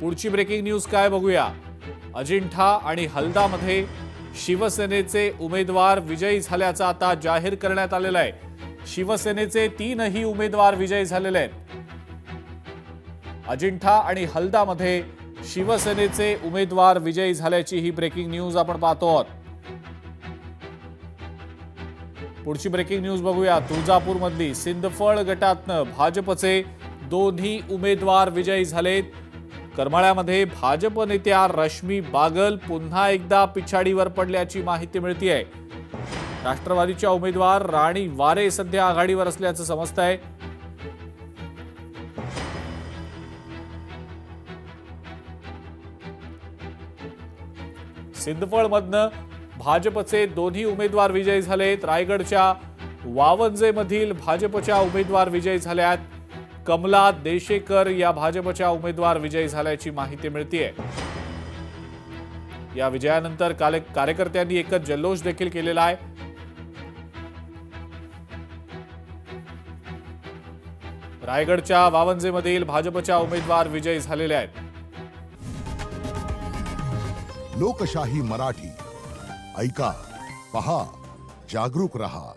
पुढची breaking news काय बघूया। अजिंठा आणि हलदामध्ये शिवसेनेचे उमेदवार विजयी झाल्याचं आता जाहीर करण्यात आलेलं आहे। शिवसेनेचे 3ही उमेदवार विजयी झालेले आहेत। अजिंठा आणि हलदामध्ये शिवसेनेचे उमेदवार विजयी झाल्याची ही ब्रेकिंग न्यूज आपण पाहतो आहोत। पुढची ब्रेकिंग न्यूज बघूया। तुळजापूरमधली सिंदफळ गटातनं भाजपचे 2ही उमेदवार विजयी झालेत। करमाळ्यामध्ये भाजप नेत्या रश्मी बागल पुन्हा एकदा पिछाडीवर पडल्याची माहिती मिळतेय। राष्ट्रवादीच्या उमेदवार राणी वारे सध्या आघाडीवर असल्याचं समजतंय। सिंदफळमधनं भाजपचे 2ही उमेदवार विजयी झालेत। रायगडच्या वावंजेमधील भाजपच्या उमेदवार विजयी झाल्यात। कमला देशेकर या भाजपच्या उमेदवार विजयी झाल्याची माहिती मिळतेय। या विजयानंतर कार्यकर्त्यांनी एकच जल्लोष देखील केलेला आहे। रायगडच्या वावंजेमधील भाजपच्या उमेदवार विजयी झालेले आहेत। लोकशाही मराठी ऐका, पहा, जागरूक रहा।